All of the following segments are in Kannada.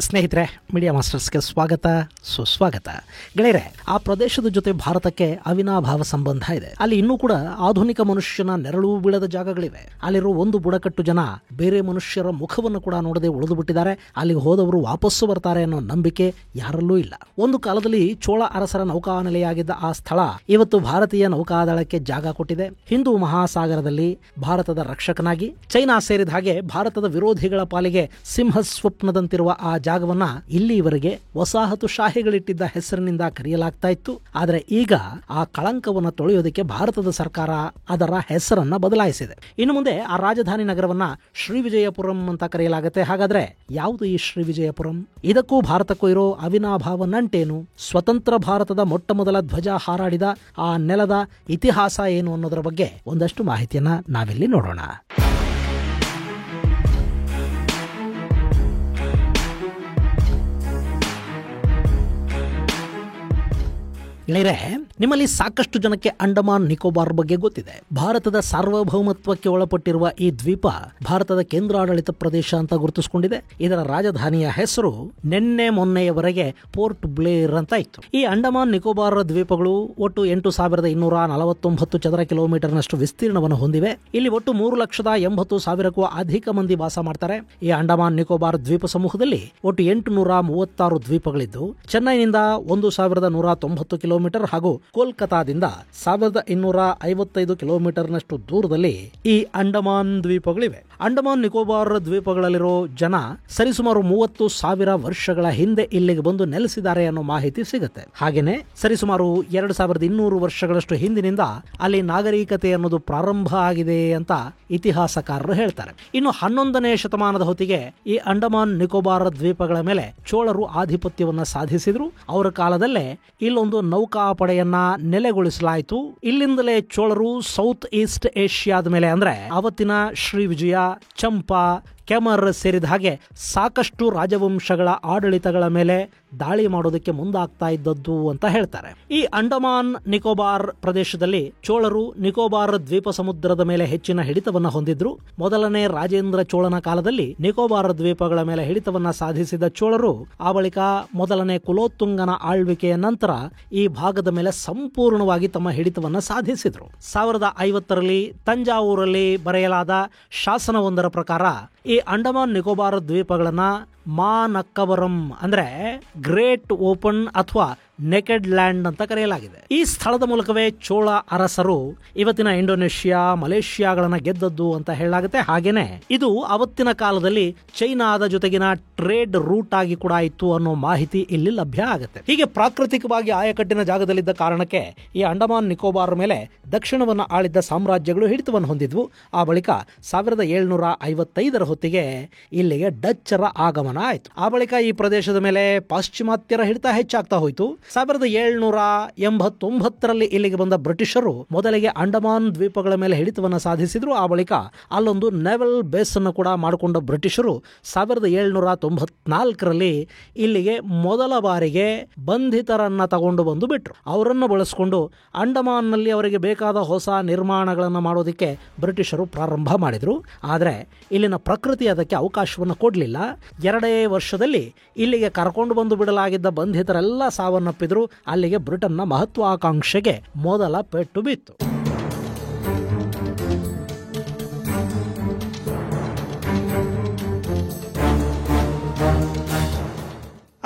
ಸ್ನೇಹಿತರೆ, ಮೀಡಿಯಾ ಮಾಸ್ಟರ್ಸ್ಗೆ ಸ್ವಾಗತ, ಸುಸ್ವಾಗತ. ಗೆಳೆಯರೆ, ಆ ಪ್ರದೇಶದ ಜೊತೆ ಭಾರತಕ್ಕೆ ಅವಿನಾಭಾವ ಸಂಬಂಧ ಇದೆ. ಅಲ್ಲಿ ಇನ್ನೂ ಕೂಡ ಆಧುನಿಕ ಮನುಷ್ಯನ ನೆರಳು ಬೀಳದ ಜಾಗಗಳಿವೆ. ಅಲ್ಲಿರೋ ಒಂದು ಬುಡಕಟ್ಟು ಜನ ಬೇರೆ ಮನುಷ್ಯರ ಮುಖವನ್ನು ಕೂಡ ನೋಡದೆ ಉಳಿದು ಬಿಟ್ಟಿದ್ದಾರೆ. ಅಲ್ಲಿಗೆ ಹೋದವರು ವಾಪಸ್ಸು ಬರ್ತಾರೆ ಅನ್ನೋ ನಂಬಿಕೆ ಯಾರಲ್ಲೂ ಇಲ್ಲ. ಒಂದು ಕಾಲದಲ್ಲಿ ಚೋಳ ಅರಸರ ನೌಕಾನೆಲೆಯಾಗಿದ್ದ ಆ ಸ್ಥಳ ಇವತ್ತು ಭಾರತೀಯ ನೌಕಾದಳಕ್ಕೆ ಜಾಗ ಕೊಟ್ಟಿದೆ. ಹಿಂದೂ ಮಹಾಸಾಗರದಲ್ಲಿ ಭಾರತದ ರಕ್ಷಕನಾಗಿ, ಚೈನಾ ಸೇರಿದ ಹಾಗೆ ಭಾರತದ ವಿರೋಧಿಗಳ ಪಾಲಿಗೆ ಸಿಂಹ ಸ್ವಪ್ನದಂತಿರುವ ಆ ಜಾಗವನ್ನ ಇಲ್ಲಿವರೆಗೆ ವಸಾಹತುಶಾಹಿಗಳಿಟ್ಟಿದ್ದ ಹೆಸರಿನಿಂದ ಕರೆಯಲಾಗ್ತಾ ಇತ್ತು. ಆದರೆ ಈಗ ಆ ಕಳಂಕವನ್ನು ತೊಳೆಯೋದಕ್ಕೆ ಭಾರತದ ಸರ್ಕಾರ ಅದರ ಹೆಸರನ್ನ ಬದಲಾಯಿಸಿದೆ. ಇನ್ನು ಮುಂದೆ ಆ ರಾಜಧಾನಿ ನಗರವನ್ನ ಶ್ರೀವಿಜಯಪುರಂ ಅಂತ ಕರೆಯಲಾಗುತ್ತೆ. ಹಾಗಾದ್ರೆ ಯಾವುದು ಈ ಶ್ರೀವಿಜಯಪುರಂ? ಇದಕ್ಕೂ ಭಾರತಕ್ಕೂ ಇರೋ ಅವಿನಾಭಾವ ನಂಟೇನು? ಸ್ವತಂತ್ರ ಭಾರತದ ಮೊಟ್ಟ ಮೊದಲ ಧ್ವಜ ಹಾರಾಡಿದ ಆ ನೆಲದ ಇತಿಹಾಸ ಏನು ಅನ್ನೋದರ ಬಗ್ಗೆ ಒಂದಷ್ಟು ಮಾಹಿತಿಯನ್ನ ನಾವಿಲ್ಲಿ ನೋಡೋಣ. ಗೆಳೆಯರೆ, ನಿಮ್ಮಲ್ಲಿ ಸಾಕಷ್ಟು ಜನಕ್ಕೆ ಅಂಡಮಾನ್ ನಿಕೋಬಾರ್ ಬಗ್ಗೆ ಗೊತ್ತಿದೆ. ಭಾರತದ ಸಾರ್ವಭೌಮತ್ವಕ್ಕೆ ಒಳಪಟ್ಟಿರುವ ಈ ದ್ವೀಪ ಭಾರತದ ಕೇಂದ್ರಾಡಳಿತ ಪ್ರದೇಶ ಅಂತ ಗುರುತಿಸಿಕೊಂಡಿದೆ. ಇದರ ರಾಜಧಾನಿಯ ಹೆಸರು ಮೊನ್ನೆಯವರೆಗೆ ಪೋರ್ಟ್ ಬ್ಲೇರ್ ಅಂತ ಇತ್ತು. ಈ ಅಂಡಮಾನ್ ನಿಕೋಬಾರ್ ದ್ವೀಪಗಳು ಒಟ್ಟು 8,249 ಚದರ ಕಿಲೋಮೀಟರ್ನಷ್ಟು ವಿಸ್ತೀರ್ಣವನ್ನು ಹೊಂದಿವೆ. ಇಲ್ಲಿ ಒಟ್ಟು 3,80,000ಕ್ಕೂ ಅಧಿಕ ಮಂದಿ ವಾಸ ಮಾಡ್ತಾರೆ. ಈ ಅಂಡಮಾನ್ ನಿಕೋಬಾರ್ ದ್ವೀಪ ಸಮೂಹದಲ್ಲಿ ಒಟ್ಟು 836 ದ್ವೀಪಗಳಿದ್ದು, ಚೆನ್ನೈನಿಂದ 1,190 ಕಿಲೋಮೀಟರ್ ಹಾಗೂ ಕೋಲ್ಕತಾದಿಂದ 1,255 ಕಿಲೋಮೀಟರ್ನಷ್ಟು ದೂರದಲ್ಲಿ ಈ ಅಂಡಮಾನ್ ದ್ವೀಪಗಳಿವೆ. ಅಂಡಮಾನ್ ನಿಕೋಬಾರ್ ದ್ವೀಪಗಳಲ್ಲಿರೋ ಜನ ಸರಿಸುಮಾರು 30,000 ವರ್ಷಗಳ ಹಿಂದೆ ಇಲ್ಲಿಗೆ ಬಂದು ನೆಲೆಸಿದ್ದಾರೆ ಅನ್ನೋ ಮಾಹಿತಿ ಸಿಗುತ್ತೆ. ಹಾಗೇನೆ ಸರಿಸುಮಾರು 2,200 ವರ್ಷಗಳಷ್ಟು ಹಿಂದಿನಿಂದ ಅಲ್ಲಿ ನಾಗರಿಕತೆ ಅನ್ನೋದು ಪ್ರಾರಂಭ ಆಗಿದೆ ಅಂತ ಇತಿಹಾಸಕಾರರು ಹೇಳ್ತಾರೆ. ಇನ್ನು 11ನೇ ಶತಮಾನದ ಹೊತ್ತಿಗೆ ಈ ಅಂಡಮಾನ್ ನಿಕೋಬಾರ್ ದ್ವೀಪಗಳ ಮೇಲೆ ಚೋಳರು ಆಧಿಪತ್ಯವನ್ನ ಸಾಧಿಸಿದ್ರು. ಅವರ ಕಾಲದಲ್ಲೇ ಇಲ್ಲೊಂದು ನೌಕಾಪಡೆಯನ್ನ ನೆಲೆಗೊಳಿಸಲಾಯಿತು. ಇಲ್ಲಿಂದಲೇ ಚೋಳರು ಸೌತ್ ಈಸ್ಟ್ ಏಷ್ಯಾದ ಮೇಲೆ, ಅಂದ್ರೆ ಅವತ್ತಿನ ಶ್ರೀವಿಜಯ, ಚಂಪಾ, ಕೆಮರ್ ಸೇರಿದ ಹಾಗೆ ಸಾಕಷ್ಟು ರಾಜವಂಶಗಳ ಆಡಳಿತಗಳ ಮೇಲೆ ದಾಳಿ ಮಾಡೋದಕ್ಕೆ ಮುಂದಾಗ್ತಾ ಇದ್ದದ್ದು ಅಂತ ಹೇಳ್ತಾರೆ. ಈ ಅಂಡಮಾನ್ ನಿಕೋಬಾರ್ ಪ್ರದೇಶದಲ್ಲಿ ಚೋಳರು ನಿಕೋಬಾರ್ ದ್ವೀಪ ಸಮುದ್ರದ ಮೇಲೆ ಹೆಚ್ಚಿನ ಹಿಡಿತವನ್ನ ಹೊಂದಿದ್ರು. ಮೊದಲನೇ ರಾಜೇಂದ್ರ ಚೋಳನ ಕಾಲದಲ್ಲಿ ನಿಕೋಬಾರ್ ದ್ವೀಪಗಳ ಮೇಲೆ ಹಿಡಿತವನ್ನ ಸಾಧಿಸಿದ ಚೋಳರು ಆ ಬಳಿಕ ಮೊದಲನೇ ಕುಲೋತ್ತುಂಗನ ಆಳ್ವಿಕೆಯ ನಂತರ ಈ ಭಾಗದ ಮೇಲೆ ಸಂಪೂರ್ಣವಾಗಿ ತಮ್ಮ ಹಿಡಿತವನ್ನ ಸಾಧಿಸಿದ್ರು. 1050ರಲ್ಲಿ ತಂಜಾವೂರಲ್ಲಿ ಬರೆಯಲಾದ ಶಾಸನವೊಂದರ ಪ್ರಕಾರ ಈ ಅಂಡಮಾನ್ ನಿಕೋಬಾರ್ ದ್ವೀಪಗಳನ್ನ ಮಾನಕ್ಕವರಂ ಅಂದ್ರೆ ಗ್ರೇಟ್ ಓಪನ್ ಅಥವಾ ನೆಕೆಡ್ ಲ್ಯಾಂಡ್ ಅಂತ ಕರೆಯಲಾಗಿದೆ. ಈ ಸ್ಥಳದ ಮೂಲಕವೇ ಚೋಳ ಅರಸರು ಇವತ್ತಿನ ಇಂಡೋನೇಷ್ಯಾ, ಮಲೇಷ್ಯಾಗಳನ್ನ ಗೆದ್ದದ್ದು ಅಂತ ಹೇಳಲಾಗುತ್ತೆ. ಹಾಗೇನೆ ಇದು ಅವತ್ತಿನ ಕಾಲದಲ್ಲಿ ಚೈನಾದ ಜೊತೆಗಿನ ಟ್ರೇಡ್ ರೂಟ್ ಆಗಿ ಕೂಡ ಇತ್ತು ಅನ್ನೋ ಮಾಹಿತಿ ಇಲ್ಲಿ ಲಭ್ಯ ಆಗುತ್ತೆ. ಹೀಗೆ ಪ್ರಾಕೃತಿಕವಾಗಿ ಆಯಕಟ್ಟಿನ ಜಾಗದಲ್ಲಿದ್ದ ಕಾರಣಕ್ಕೆ ಈ ಅಂಡಮಾನ್ ನಿಕೋಬಾರ್ ಮೇಲೆ ದಕ್ಷಿಣವನ್ನು ಆಳಿದ್ದ ಸಾಮ್ರಾಜ್ಯಗಳು ಹಿಡಿತವನ್ನು ಹೊಂದಿದ್ವು. ಆ ಬಳಿಕ 1755ರ ಹೊತ್ತಿಗೆ ಇಲ್ಲಿಗೆ ಡಚ್ಚರ ಆಗಮನ ಆಯಿತು. ಆ ಬಳಿಕ ಈ ಪ್ರದೇಶದ ಮೇಲೆ ಪಾಶ್ಚಿಮಾತ್ಯರ ಹಿಡಿತ ಹೆಚ್ಚಾಗ್ತಾ ಹೋಯಿತು. 1789ರಲ್ಲಿ ಇಲ್ಲಿಗೆ ಬಂದ ಬ್ರಿಟಿಷರು ಮೊದಲಿಗೆ ಅಂಡಮಾನ್ ದ್ವೀಪಗಳ ಮೇಲೆ ಹಿಡಿತವನ್ನು ಸಾಧಿಸಿದ್ರು. ಆ ಬಳಿಕ ಅಲ್ಲೊಂದು ನೆವಲ್ ಬೇಸ್ ಅನ್ನು ಕೂಡ ಮಾಡಿಕೊಂಡ ಬ್ರಿಟಿಷರು 1794ರಲ್ಲಿ ಇಲ್ಲಿಗೆ ಮೊದಲ ಬಾರಿಗೆ ಬಂಧಿತರನ್ನ ತಗೊಂಡು ಬಂದು ಬಿಟ್ರು. ಅವರನ್ನು ಬಳಸಿಕೊಂಡು ಅಂಡಮಾನ್ ನಲ್ಲಿ ಅವರಿಗೆ ಬೇಕಾದ ಹೊಸ ನಿರ್ಮಾಣಗಳನ್ನು ಮಾಡೋದಕ್ಕೆ ಬ್ರಿಟಿಷರು ಪ್ರಾರಂಭ ಮಾಡಿದ್ರು. ಆದರೆ ಇಲ್ಲಿನ ಪ್ರಕೃತಿ ಅದಕ್ಕೆ ಅವಕಾಶವನ್ನು ಕೊಡಲಿಲ್ಲ. 2 ವರ್ಷದಲ್ಲಿ ಇಲ್ಲಿಗೆ ಕರ್ಕೊಂಡು ಬಂದು ಬಿಡಲಾಗಿದ್ದ ಬಂಧಿತರೆಲ್ಲ ಸಾವನ್ನಪ್ಪಿದ್ರು. ಅಲ್ಲಿಗೆ ಬ್ರಿಟನ್ನ ಮಹತ್ವಾಕಾಂಕ್ಷೆಗೆ ಮೊದಲ ಪೆಟ್ಟು ಬಿತ್ತು.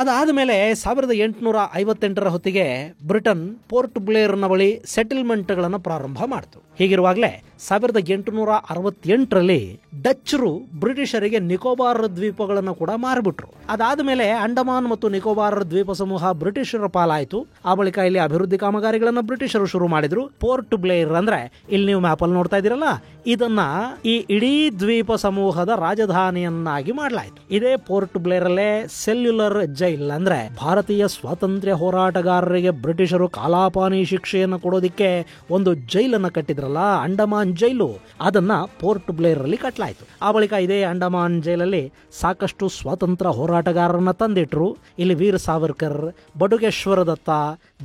ಅದಾದ ಮೇಲೆ 1858ರ ಹೊತ್ತಿಗೆ ಬ್ರಿಟನ್ ಪೋರ್ಟ್ ಬ್ಲೇರ್ನ ಬಳಿ ಸೆಟಲ್ಮೆಂಟ್ಗಳನ್ನು ಪ್ರಾರಂಭ ಮಾಡಿತು. ಹೀಗಿರುವಾಗಲೇ 1868ರಲ್ಲಿ ಡಚ್ಚರು ಬ್ರಿಟಿಷರಿಗೆ ನಿಕೋಬಾರ್ ದ್ವೀಪಗಳನ್ನು ಕೂಡ ಮಾರಿಬಿಟ್ರು. ಅದಾದ ಮೇಲೆ ಅಂಡಮಾನ್ ಮತ್ತು ನಿಕೋಬಾರ್ ದ್ವೀಪ ಸಮೂಹ ಬ್ರಿಟಿಷರ ಪಾಲಾಯಿತು. ಆ ಬಳಿಕ ಇಲ್ಲಿ ಅಭಿವೃದ್ಧಿ ಕಾಮಗಾರಿಗಳನ್ನು ಬ್ರಿಟಿಷರು ಶುರು ಮಾಡಿದ್ರು. ಪೋರ್ಟ್ ಬ್ಲೇರ್ ಅಂದ್ರೆ ಇಲ್ಲಿ ನೀವು ಮ್ಯಾಪ್ ಅಲ್ಲಿ ನೋಡ್ತಾ ಇದ್ದೀರಲ್ಲ, ಇದನ್ನ ಈ ಇಡೀ ದ್ವೀಪ ಸಮೂಹದ ರಾಜಧಾನಿಯನ್ನಾಗಿ ಮಾಡಲಾಯಿತು. ಇದೇ ಪೋರ್ಟ್ ಬ್ಲೇರ್ ಅಲ್ಲೇ ಸೆಲ್ಯುಲರ್ ಜೈಲ್ ಅಂದ್ರೆ ಭಾರತೀಯ ಸ್ವಾತಂತ್ರ್ಯ ಹೋರಾಟಗಾರರಿಗೆ ಬ್ರಿಟಿಷರು ಕಾಲಾಪಾನಿ ಶಿಕ್ಷೆಯನ್ನು ಕೊಡೋದಿಕ್ಕೆ ಒಂದು ಜೈಲನ್ನು ಕಟ್ಟಿದ್ರಲ್ಲ, ಅಂಡಮಾನ್ ಜೈಲು, ಅದನ್ನ ಪೋರ್ಟ್ ಬ್ಲೇರ್ ಅಲ್ಲಿ ಕಟ್ಟಲಾಯಿತು. ಆ ಬಳಿಕ ಇದೇ ಅಂಡಮಾನ್ ಜೈಲಲ್ಲಿ ಸಾಕಷ್ಟು ಸ್ವಾತಂತ್ರ್ಯ ಹೋರಾಟಗಾರರನ್ನ ತಂದಿಟ್ರು. ಇಲ್ಲಿ ವೀರ್ ಸಾವರ್ಕರ್, ಬಟುಕೇಶ್ವರ ದತ್ತ,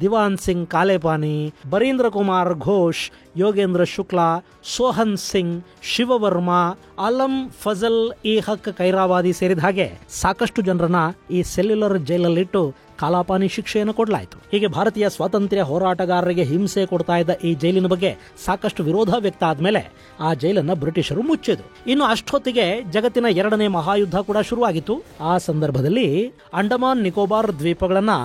ದಿವಾನ್ ಸಿಂಗ್ ಕಾಲೇಪಾನಿ, ಬರೀಂದ್ರ ಕುಮಾರ್ ಘೋಷ್, ಯೋಗೇಂದ್ರ ಶುಕ್ಲಾ, ಸೋಹನ್ ಸಿಂಗ್, ಶಿವವರ್ಮಾ, ಅಲಂ ಫಜಲ್ ಇ ಹಕ್ ಖೈರಾಬಾದಿ ಸೇರಿದ ಹಾಗೆ ಸಾಕಷ್ಟು ಜನರನ್ನ ಈ ಸೆಲ್ಯುಲರ್ ಜೈಲಲ್ಲಿಟ್ಟು ಕಾಲಾಪಾನಿ ಶಿಕ್ಷೆಯನ್ನು ಕೊಡಲಾಯಿತು. ಹೀಗೆ ಭಾರತೀಯ ಸ್ವಾತಂತ್ರ್ಯ ಹೋರಾಟಗಾರರಿಗೆ ಹಿಂಸೆ ಕೊಡ್ತಾ ಇದ್ದ ಈ ಜೈಲಿನ ಬಗ್ಗೆ ಸಾಕಷ್ಟು ವಿರೋಧ ವ್ಯಕ್ತ ಆದ್ಮೇಲೆ ಆ ಜೈಲನ್ನ ಬ್ರಿಟಿಷರು ಮುಚ್ಚಿದ್ರು. ಇನ್ನು ಅಷ್ಟೊತ್ತಿಗೆ ಜಗತ್ತಿನ 2ನೇ ಮಹಾಯುದ್ಧ ಕೂಡ ಶುರುವಾಗಿತ್ತು. ಆ ಸಂದರ್ಭದಲ್ಲಿ ಅಂಡಮಾನ್ ನಿಕೋಬಾರ್ ದ್ವೀಪಗಳನ್ನ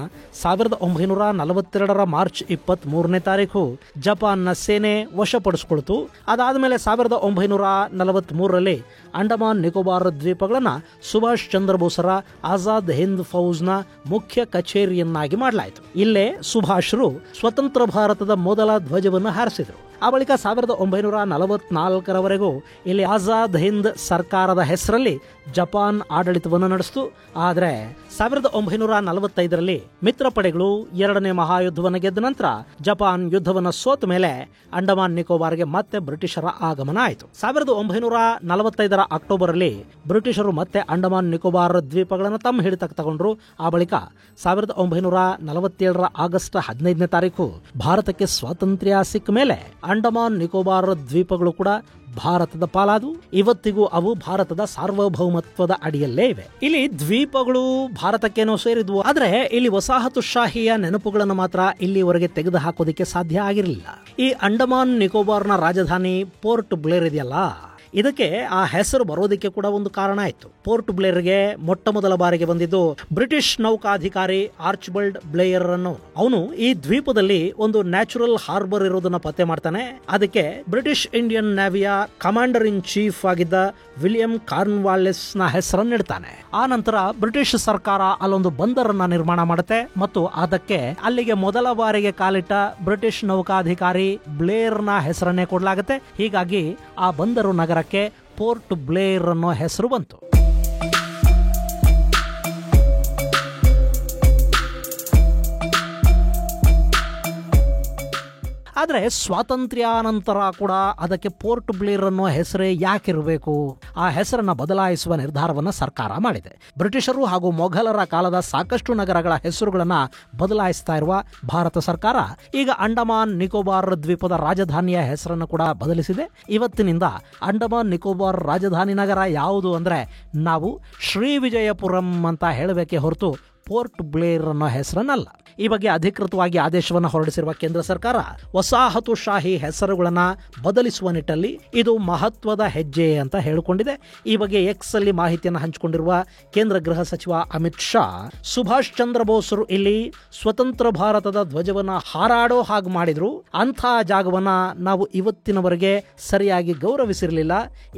1942 ಮಾರ್ಚ್ 23ನೇ ತಾರೀಕು ಜಪಾನ್ನ ಸೇನೆ ವಶಪಡಿಸಿಕೊಳ್ತು. ಅದಾದ್ಮೇಲೆ 1943ರಲ್ಲಿ ಅಂಡಮಾನ್ ನಿಕೋಬಾರ್ ದ್ವೀಪಗಳನ್ನ ಸುಭಾಷ್ ಚಂದ್ರ ಬೋಸರ ಆಜಾದ್ ಹಿಂದ್ ಫೌಜ್ನ ಮುಖ್ಯ ಕಚೇರಿಯನ್ನಾಗಿ ಮಾಡಲಾಯಿತು. ಇಲ್ಲೇ ಸುಭಾಷ್ರು ಸ್ವತಂತ್ರ ಭಾರತದ ಮೊದಲ ಧ್ವಜವನ್ನು ಹಾರಿಸಿದರು. ಆ ಬಳಿಕ 1944ರವರೆಗೂ ಇಲ್ಲಿ ಆಜಾದ್ ಹಿಂದ್ ಸರ್ಕಾರದ ಹೆಸರಲ್ಲಿ ಜಪಾನ್ ಆಡಳಿತವನ್ನು ನಡೆಸಿತು. ಆದರೆ 1945ರಲ್ಲಿ ಮಿತ್ರ ಪಡೆಗಳು 2ನೇ ಮಹಾಯುದ್ಧವನ್ನು ಗೆದ್ದ ನಂತರ ಜಪಾನ್ ಯುದ್ಧವನ್ನು ಸೋತ ಮೇಲೆ ಅಂಡಮಾನ್ ನಿಕೋಬಾರ್ಗೆ ಮತ್ತೆ ಬ್ರಿಟಿಷರ ಆಗಮನ ಆಯಿತು. 1945ರ ಅಕ್ಟೋಬರ್ ಅಲ್ಲಿ ಬ್ರಿಟಿಷರು ಮತ್ತೆ ಅಂಡಮಾನ್ ನಿಕೋಬಾರ್ ದ್ವೀಪಗಳನ್ನು ತಮ್ಮ ಹಿಡಿತಕ್ಕೆ ತಗೊಂಡ್ರು. ಆ ಬಳಿಕ 1947ರ ಆಗಸ್ಟ್ 15ನೇ ತಾರೀಕು ಭಾರತಕ್ಕೆ ಸ್ವಾತಂತ್ರ್ಯ ಸಿಕ್ಕ ಮೇಲೆ ಅಂಡಮಾನ್ ನಿಕೋಬಾರ್ ದ್ವೀಪಗಳು ಕೂಡ ಭಾರತದ ಪಾಲಾದು. ಇವತ್ತಿಗೂ ಅವು ಭಾರತದ ಸಾರ್ವಭೌಮತ್ವದ ಅಡಿಯಲ್ಲೇ ಇವೆ. ಇಲ್ಲಿ ದ್ವೀಪಗಳು ಭಾರತಕ್ಕೇನೋ ಸೇರಿದ್ವು, ಆದ್ರೆ ಇಲ್ಲಿ ವಸಾಹತುಶಾಹಿಯ ನೆನಪುಗಳನ್ನು ಮಾತ್ರ ಇಲ್ಲಿವರೆಗೆ ತೆಗೆದು ಹಾಕೋದಿಕ್ಕೆ ಸಾಧ್ಯ ಆಗಿರಲಿಲ್ಲ. ಈ ಅಂಡಮಾನ್ ನಿಕೋಬಾರ್ನ ರಾಜಧಾನಿ ಪೋರ್ಟ್ ಬ್ಲೇರ್ ಇದೆಯಲ್ಲ, ಇದಕ್ಕೆ ಆ ಹೆಸರು ಬರೋದಕ್ಕೆ ಕೂಡ ಒಂದು ಕಾರಣ ಇತ್ತು. ಪೋರ್ಟ್ ಬ್ಲೇರ್ಗೆ ಮೊಟ್ಟ ಮೊದಲ ಬಾರಿಗೆ ಬಂದಿದ್ದು ಬ್ರಿಟಿಷ್ ನೌಕಾಧಿಕಾರಿ ಆರ್ಚ್ಬಲ್ಡ್ ಬ್ಲೇಯರ್ ಅನ್ನು. ಅವನು ಈ ದ್ವೀಪದಲ್ಲಿ ಒಂದು ನ್ಯಾಚುರಲ್ ಹಾರ್ಬರ್ ಇರೋದನ್ನ ಪತ್ತೆ ಮಾಡ್ತಾನೆ. ಅದಕ್ಕೆ ಬ್ರಿಟಿಷ್ ಇಂಡಿಯನ್ ನೇವಿಯ ಕಮಾಂಡರ್ ಇನ್ ಚೀಫ್ ಆಗಿದ್ದ ವಿಲಿಯಂ ಕಾರ್ನ್ವಾಲಿಸ್ ನ ಹೆಸರನ್ನು ಇಡ್ತಾನೆ. ಆ ನಂತರ ಬ್ರಿಟಿಷ್ ಸರ್ಕಾರ ಅಲ್ಲೊಂದು ಬಂದರನ್ನ ನಿರ್ಮಾಣ ಮಾಡುತ್ತೆ ಮತ್ತು ಅದಕ್ಕೆ ಅಲ್ಲಿಗೆ ಮೊದಲ ಬಾರಿಗೆ ಕಾಲಿಟ್ಟ ಬ್ರಿಟಿಷ್ ನೌಕಾಧಿಕಾರಿ ಬ್ಲೇರ್ ನ ಹೆಸರನ್ನೇ ಕೊಡಲಾಗುತ್ತೆ. ಹೀಗಾಗಿ ಆ ಬಂದರು ನಗರಕ್ಕೆ ಪೋರ್ಟ್ ಬ್ಲೇರ್ ಅನ್ನೋ ಹೆಸರು ಬಂತು. ಆದರೆ ಸ್ವಾತಂತ್ರ್ಯ ನಂತರ ಕೂಡ ಅದಕ್ಕೆ ಪೋರ್ಟ್ ಬ್ಲೇರ್ ಅನ್ನೋ ಹೆಸರೇ ಯಾಕಿರಬೇಕು? ಆ ಹೆಸರನ್ನ ಬದಲಾಯಿಸುವ ನಿರ್ಧಾರವನ್ನ ಸರ್ಕಾರ ಮಾಡಿದೆ. ಬ್ರಿಟಿಷರು ಹಾಗೂ ಮೊಘಲರ ಕಾಲದ ಸಾಕಷ್ಟು ನಗರಗಳ ಹೆಸರುಗಳನ್ನ ಬದಲಾಯಿಸ್ತಾ ಇರುವ ಭಾರತ ಸರ್ಕಾರ ಈಗ ಅಂಡಮಾನ್ ನಿಕೋಬಾರ್ ದ್ವೀಪದ ರಾಜಧಾನಿಯ ಹೆಸರನ್ನು ಕೂಡ ಬದಲಿಸಿದೆ. ಇವತ್ತಿನಿಂದ ಅಂಡಮಾನ್ ನಿಕೋಬಾರ್ ರಾಜಧಾನಿ ನಗರ ಯಾವುದು ಅಂದ್ರೆ ನಾವು ಶ್ರೀವಿಜಯಪುರಂ ಅಂತ ಹೇಳಬೇಕೆ ಹೊರತು ಪೋರ್ಟ್ ಬ್ಲೇರ್ ಅನ್ನೋ ಹೆಸರನ್ನಲ್ಲ. ಈ ಬಗ್ಗೆ ಅಧಿಕೃತವಾಗಿ ಆದೇಶವನ್ನು ಹೊರಡಿಸಿರುವ ಕೇಂದ್ರ ಸರ್ಕಾರ ವಸಾಹತುಶಾಹಿ ಹೆಸರುಗಳನ್ನ ಬದಲಿಸುವ ನಿಟ್ಟಲ್ಲಿ ಇದು ಮಹತ್ವದ ಹೆಜ್ಜೆ ಅಂತ ಹೇಳಿಕೊಂಡಿದೆ. ಈ ಬಗ್ಗೆ ಎಕ್ಸ್ ಅಲ್ಲಿ ಮಾಹಿತಿಯನ್ನು ಹಂಚಿಕೊಂಡಿರುವ ಕೇಂದ್ರ ಗೃಹ ಸಚಿವ ಅಮಿತ್ ಶಾ, ಸುಭಾಷ್ ಚಂದ್ರ ಬೋಸರು ಇಲ್ಲಿ ಸ್ವತಂತ್ರ ಭಾರತದ ಧ್ವಜವನ್ನ ಹಾರಾಡೋ ಹಾಗೆ ಮಾಡಿದ್ರು. ಅಂಥ ಜಾಗವನ್ನ ನಾವು ಇವತ್ತಿನವರೆಗೆ ಸರಿಯಾಗಿ ಗೌರವಿಸಿರಲಿಲ್ಲ.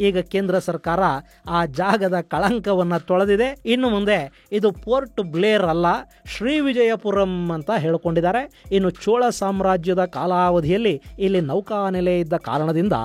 ಈಗ ಕೇಂದ್ರ ಸರ್ಕಾರ ಆ ಜಾಗದ ಕಳಂಕವನ್ನ ತೊಳೆದಿದೆ. ಇನ್ನು ಮುಂದೆ ಇದು ಪೋರ್ಟ್ ಬ್ಲೇರ್ ಅಲ್ಲ, ಶ್ರೀವಿಜಯಪುರಂ ಅಂತ ಹೇಳಿಕೊಂಡಿದ್ದಾರೆ. ಇನ್ನು ಚೋಳ ಸಾಮ್ರಾಜ್ಯದ ಕಾಲಾವಧಿಯಲ್ಲಿ ಇಲ್ಲಿ ನೌಕಾನೆಲೆ ಇದ್ದ ಕಾರಣದಿಂದ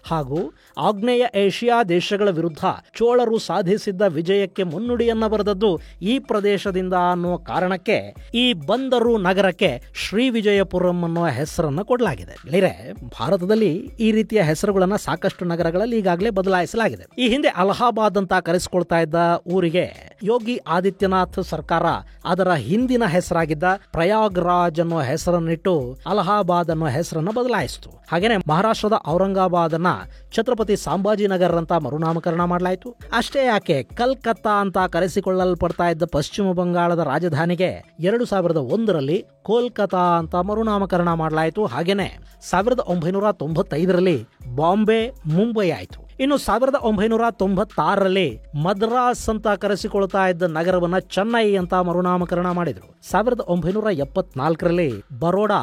ಹಾಗೂ ಆಗ್ನೇಯ ಏಷ್ಯಾ ದೇಶಗಳ ವಿರುದ್ಧ ಚೋಳರು ಸಾಧಿಸಿದ್ದ ವಿಜಯಕ್ಕೆ ಮುನ್ನುಡಿಯನ್ನ ಬರೆದದ್ದು ಈ ಪ್ರದೇಶದಿಂದ ಅನ್ನುವ ಕಾರಣಕ್ಕೆ ಈ ಬಂದರು ನಗರಕ್ಕೆ ಶ್ರೀವಿಜಯಪುರಂ ಅನ್ನುವ ಹೆಸರನ್ನು ಕೊಡಲಾಗಿದೆ. ಗೆಳೆಯರೆ, ಭಾರತದಲ್ಲಿ ಈ ರೀತಿಯ ಹೆಸರುಗಳನ್ನ ಸಾಕಷ್ಟು ನಗರಗಳಲ್ಲಿ ಈಗಾಗಲೇ ಬದಲಾಯಿಸಲಾಗಿದೆ. ಈ ಹಿಂದೆ ಅಲಹಾಬಾದ್ ಅಂತ ಕರೆಸಿಕೊಳ್ತಾ ಇದ್ದ ಊರಿಗೆ ಯೋಗಿ ಆದಿತ್ಯನಾಥ್ ಸರ್ಕಾರ ಅದರ ಹಿಂದಿನ ಹೆಸರಾಗಿದ್ದ ಪ್ರಯಾಗ್ರಾಜ್ ಅನ್ನೋ ಹೆಸರನ್ನಿಟ್ಟು ಅಲಹಾಬಾದ್ ಅನ್ನೋ ಹೆಸರನ್ನು ಬದಲಾಯಿಸಿತು. ಹಾಗೇನೆ ಮಹಾರಾಷ್ಟ್ರದ ಔರಂಗಾಬಾದ್ ಅನ್ನ ಛತ್ರಪತಿ ಸಂಭಾಜಿನಗರ್ ಅಂತ ಮರುನಾಮಕರಣ ಮಾಡಲಾಯಿತು. ಅಷ್ಟೇ ಯಾಕೆ, ಕಲ್ಕತ್ತಾ ಅಂತ ಕರೆಸಿಕೊಳ್ಳಲ್ಪಡ್ತಾ ಇದ್ದ ಪಶ್ಚಿಮ ಬಂಗಾಳದ ರಾಜಧಾನಿಗೆ 2001ರಲ್ಲಿ ಕೋಲ್ಕತಾ ಅಂತ ಮರುನಾಮಕರಣ ಮಾಡಲಾಯಿತು. ಹಾಗೇನೆ 1995ರಲ್ಲಿ ಬಾಂಬೆ ಮುಂಬೈ ಆಯಿತು. ಇನ್ನು 1996ರಲ್ಲಿ ಮದ್ರಾಸ್ ಅಂತ ಕರೆಸಿಕೊಳ್ತಾ ಇದ್ದ ನಗರವನ್ನ ಚೆನ್ನೈ ಅಂತ ಮರುನಾಮಕರಣ ಮಾಡಿದ್ರು. 1974ರಲ್ಲಿ ಬರೋಡಾ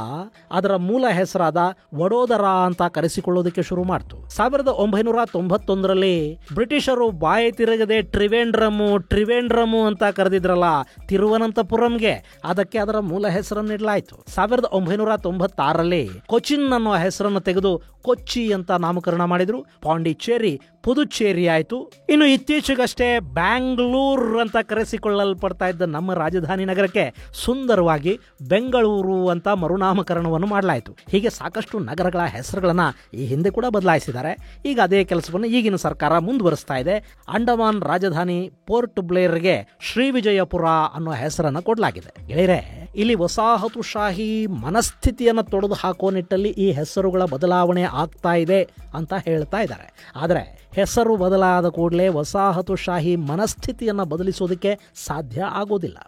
ಅದರ ಮೂಲ ಹೆಸರಾದ ವಡೋದರಾ ಅಂತ ಕರೆಸಿಕೊಳ್ಳೋದಕ್ಕೆ ಶುರು ಮಾಡ್ತು. 1991ರಲ್ಲಿ ಬ್ರಿಟಿಷರು ಬಾಯಿ ತಿರುಗದೆ ಟ್ರಿವೇಂಡ್ರಮು ಅಂತ ಕರೆದಿದ್ರಲ್ಲ ತಿರುವನಂತಪುರಂಗೆ, ಅದಕ್ಕೆ ಅದರ ಮೂಲ ಹೆಸರನ್ನು ಇಡಲಾಯಿತು. 1996ರಲ್ಲಿ ಕೊಚಿನ್ ಅನ್ನೋ ಹೆಸರನ್ನು ತೆಗೆದು ಕೊಚ್ಚಿ ಅಂತ ನಾಮಕರಣ ಮಾಡಿದ್ರು. ಪಾಂಡಿಚೇರಿ ಪುದುಚೇರಿ ಆಯಿತು. ಇನ್ನು ಇತ್ತೀಚೆಗಷ್ಟೇ ಬ್ಯಾಂಗ್ಳೂರ್ ಅಂತ ಕರೆಸಿಕೊಳ್ಳಲ್ಪಡ್ತಾ ಇದ್ದ ನಮ್ಮ ರಾಜಧಾನಿ ನಗರಕ್ಕೆ ಸುಂದರವಾಗಿ ಬೆಂಗಳೂರು ಅಂತ ಮರುನಾಮಕರಣವನ್ನು ಮಾಡಲಾಯಿತು. ಹೀಗೆ ಸಾಕಷ್ಟು ನಗರಗಳ ಹೆಸರುಗಳನ್ನು ಈ ಹಿಂದೆ ಕೂಡ ಬದಲಾಯಿಸಿದ್ದಾರೆ. ಈಗ ಅದೇ ಕೆಲಸವನ್ನು ಈಗಿನ ಸರ್ಕಾರ ಮುಂದುವರಿಸ್ತಾ ಇದೆ. ಅಂಡಮಾನ್ ರಾಜಧಾನಿ ಪೋರ್ಟ್ ಬ್ಲೇರ್ಗೆ ಶ್ರೀವಿಜಯಪುರ ಅನ್ನೋ ಹೆಸರನ್ನು ಕೊಡಲಾಗಿದೆ. ಗೆಳೆಯರೆ, ಇಲ್ಲಿ ವಸಾಹತುಶಾಹಿ ಮನಸ್ಥಿತಿಯನ್ನು ತೊಡೆದು ಹಾಕುವ ನಿಟ್ಟಲ್ಲಿ ಈ ಹೆಸರುಗಳ ಬದಲಾವಣೆ ಆಗ್ತಾ ಇದೆ ಅಂತ ಹೇಳ್ತಾ ಇದ್ದಾರೆ. ಆದರೆ ಹೆಸರು ಬದಲಾದ ಕೂಡಲೇ ವಸಾಹತುಶಾಹಿ ಮನಸ್ಥಿತಿಯನ್ನು ಬದಲಿಸೋದಕ್ಕೆ ಸಾಧ್ಯ ಆಗೋದಿಲ್ಲ.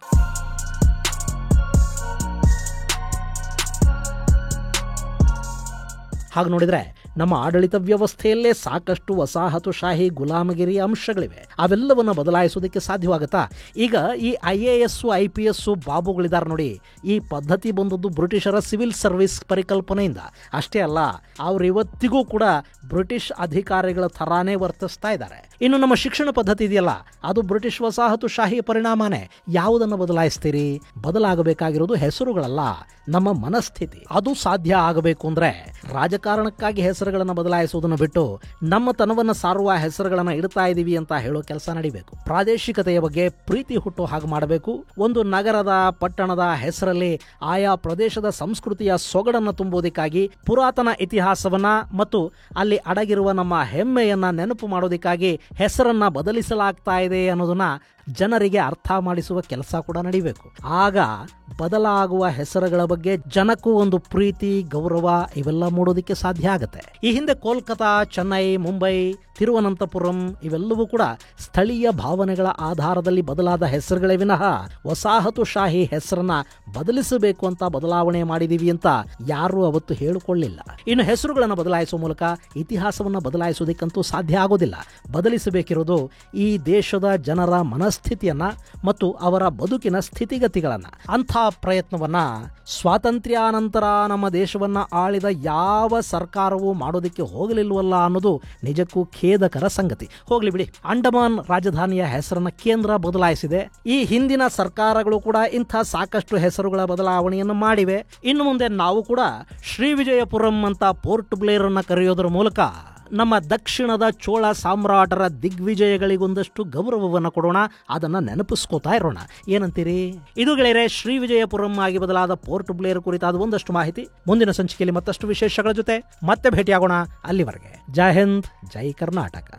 ಹಾಗೆ ನೋಡಿದರೆ ನಮ್ಮ ಆಡಳಿತ ವ್ಯವಸ್ಥೆಯಲ್ಲೇ ಸಾಕಷ್ಟು ವಸಾಹತುಶಾಹಿ ಗುಲಾಮಗಿರಿ ಅಂಶಗಳಿವೆ. ಅವೆಲ್ಲವನ್ನು ಬದಲಾಯಿಸೋದಕ್ಕೆ ಸಾಧ್ಯವಾಗುತ್ತಾ? ಈಗ ಈ IAS IPS ಬಾಬುಗಳಿದ್ದಾರೆ ನೋಡಿ, ಈ ಪದ್ಧತಿ ಬಂದದ್ದು ಬ್ರಿಟಿಷರ ಸಿವಿಲ್ ಸರ್ವಿಸ್ ಪರಿಕಲ್ಪನೆಯಿಂದ. ಅಷ್ಟೇ ಅಲ್ಲ, ಅವರು ಇವತ್ತಿಗೂ ಕೂಡ ಬ್ರಿಟಿಷ್ ಅಧಿಕಾರಿಗಳ ಥರಾನೇ ವರ್ತಿಸ್ತಾ ಇದ್ದಾರೆ. ಇನ್ನು ನಮ್ಮ ಶಿಕ್ಷಣ ಪದ್ಧತಿ ಇದೆಯಲ್ಲ, ಅದು ಬ್ರಿಟಿಷ್ ವಸಾಹತುಶಾಹಿ ಪರಿಣಾಮನೇ. ಯಾವುದನ್ನು ಬದಲಾಯಿಸ್ತೀರಿ? ಬದಲಾಗಬೇಕಾಗಿರೋದು ಹೆಸರುಗಳಲ್ಲ, ನಮ್ಮ ಮನಸ್ಥಿತಿ. ಅದು ಸಾಧ್ಯ ಆಗಬೇಕು ಅಂದ್ರೆ ರಾಜಕಾರಣಕ್ಕಾಗಿ ಹೆಸರುಗಳನ್ನು ಬದಲಾಯಿಸುವುದನ್ನು ಬಿಟ್ಟು ನಮ್ಮ ತನವನ್ನು ಸಾರುವ ಹೆಸರುಗಳನ್ನು ಇಡ್ತಾ ಇದೀವಿ ಅಂತ ಹೇಳೋ ಕೆಲಸ ನಡಿಬೇಕು. ಪ್ರಾದೇಶಿಕತೆಯ ಬಗ್ಗೆ ಪ್ರೀತಿ ಹುಟ್ಟೋ ಹಾಗೆ ಮಾಡಬೇಕು. ಒಂದು ನಗರದ, ಪಟ್ಟಣದ ಹೆಸರಲ್ಲಿ ಆಯಾ ಪ್ರದೇಶದ ಸಂಸ್ಕೃತಿಯ ಸೊಗಡನ್ನು ತುಂಬುವುದಕ್ಕಾಗಿ, ಪುರಾತನ ಇತಿಹಾಸವನ್ನ ಮತ್ತು ಅಲ್ಲಿ ಅಡಗಿರುವ ನಮ್ಮ ಹೆಮ್ಮೆಯನ್ನ ನೆನಪು ಮಾಡೋದಕ್ಕಾಗಿ ಹೆಸರನ್ನ ಬದಲಿಸಲಾಗ್ತಾ ಇದೆ ಅನ್ನೋದನ್ನ ಜನರಿಗೆ ಅರ್ಥ ಮಾಡಿಸುವ ಕೆಲಸ ಕೂಡ ನಡಿಬೇಕು. ಆಗ ಬದಲಾಗುವ ಹೆಸರುಗಳ ಬಗ್ಗೆ ಜನಕ್ಕೂ ಒಂದು ಪ್ರೀತಿ, ಗೌರವ ಇವೆಲ್ಲ ಮೂಡೋದಕ್ಕೆ ಸಾಧ್ಯ ಆಗುತ್ತೆ. ಈ ಹಿಂದೆ ಕೋಲ್ಕತಾ, ಚೆನ್ನೈ, ಮುಂಬೈ, ತಿರುವನಂತಪುರಂ ಇವೆಲ್ಲವೂ ಕೂಡ ಸ್ಥಳೀಯ ಭಾವನೆಗಳ ಆಧಾರದಲ್ಲಿ ಬದಲಾದ ಹೆಸರುಗಳೇ ವಿನಃ ವಸಾಹತುಶಾಹಿ ಹೆಸರನ್ನ ಬದಲಿಸಬೇಕು ಅಂತ ಬದಲಾವಣೆ ಮಾಡಿದೀವಿ ಅಂತ ಯಾರೂ ಅವತ್ತು ಹೇಳಿಕೊಳ್ಳಿಲ್ಲ. ಇನ್ನು ಹೆಸರುಗಳನ್ನು ಬದಲಾಯಿಸುವ ಮೂಲಕ ಇತಿಹಾಸವನ್ನು ಬದಲಾಯಿಸೋದಕ್ಕಂತೂ ಸಾಧ್ಯ ಆಗೋದಿಲ್ಲ. ಬದಲಿಸಬೇಕಿರೋದು ಈ ದೇಶದ ಜನರ ಮನಸ್ಥಿತಿಯನ್ನ ಮತ್ತು ಅವರ ಬದುಕಿನ ಸ್ಥಿತಿಗತಿಗಳನ್ನ. ಅಂಥ ಪ್ರಯತ್ನವನ್ನ ಸ್ವಾತಂತ್ರ್ಯಾನಂತರ ನಮ್ಮ ದೇಶವನ್ನ ಆಳಿದ ಯಾವ ಸರ್ಕಾರವೂ ಮಾಡೋದಕ್ಕೆ ಹೋಗಲಿಲ್ವಲ್ಲ ಅನ್ನೋದು ನಿಜಕ್ಕೂ ಖೇದಕರ ಸಂಗತಿ. ಹೋಗ್ಲಿ ಬಿಡಿ, ಅಂಡಮಾನ್ ರಾಜಧಾನಿಯ ಹೆಸರನ್ನ ಕೇಂದ್ರ ಬದಲಾಯಿಸಿದೆ. ಈ ಹಿಂದಿನ ಸರ್ಕಾರಗಳು ಕೂಡ ಇಂಥ ಸಾಕಷ್ಟು ಹೆಸರುಗಳ ಬದಲಾವಣೆಯನ್ನು ಮಾಡಿವೆ. ಇನ್ನು ಮುಂದೆ ನಾವು ಕೂಡ ಶ್ರೀವಿಜಯಪುರಂ ಅಂತ ಪೋರ್ಟ್ ಬ್ಲೇರ್ ಅನ್ನ ಕರೆಯೋದರ ಮೂಲಕ ನಮ್ಮ ದಕ್ಷಿಣದ ಚೋಳ ಸಾಮ್ರಾಟರ ದಿಗ್ವಿಜಯಗಳಿಗೊಂದಷ್ಟು ಗೌರವವನ್ನು ಕೊಡೋಣ, ಅದನ್ನು ನೆನಪಿಸ್ಕೋತಾ ಇರೋಣ. ಏನಂತೀರಿ? ಇದು ಗೆಳೆಯರೆ ಶ್ರೀವಿಜಯಪುರಂ ಆಗಿ ಬದಲಾದ ಪೋರ್ಟ್ ಬ್ಲೇರ್ ಕುರಿತಾದ ಒಂದಷ್ಟು ಮಾಹಿತಿ. ಮುಂದಿನ ಸಂಚಿಕೆಯಲ್ಲಿ ಮತ್ತಷ್ಟು ವಿಶೇಷಗಳ ಜೊತೆ ಮತ್ತೆ ಭೇಟಿಯಾಗೋಣ. ಅಲ್ಲಿವರೆಗೆ ಜೈ ಹಿಂದ್, ಜೈ ಕರ್ನಾಟಕ.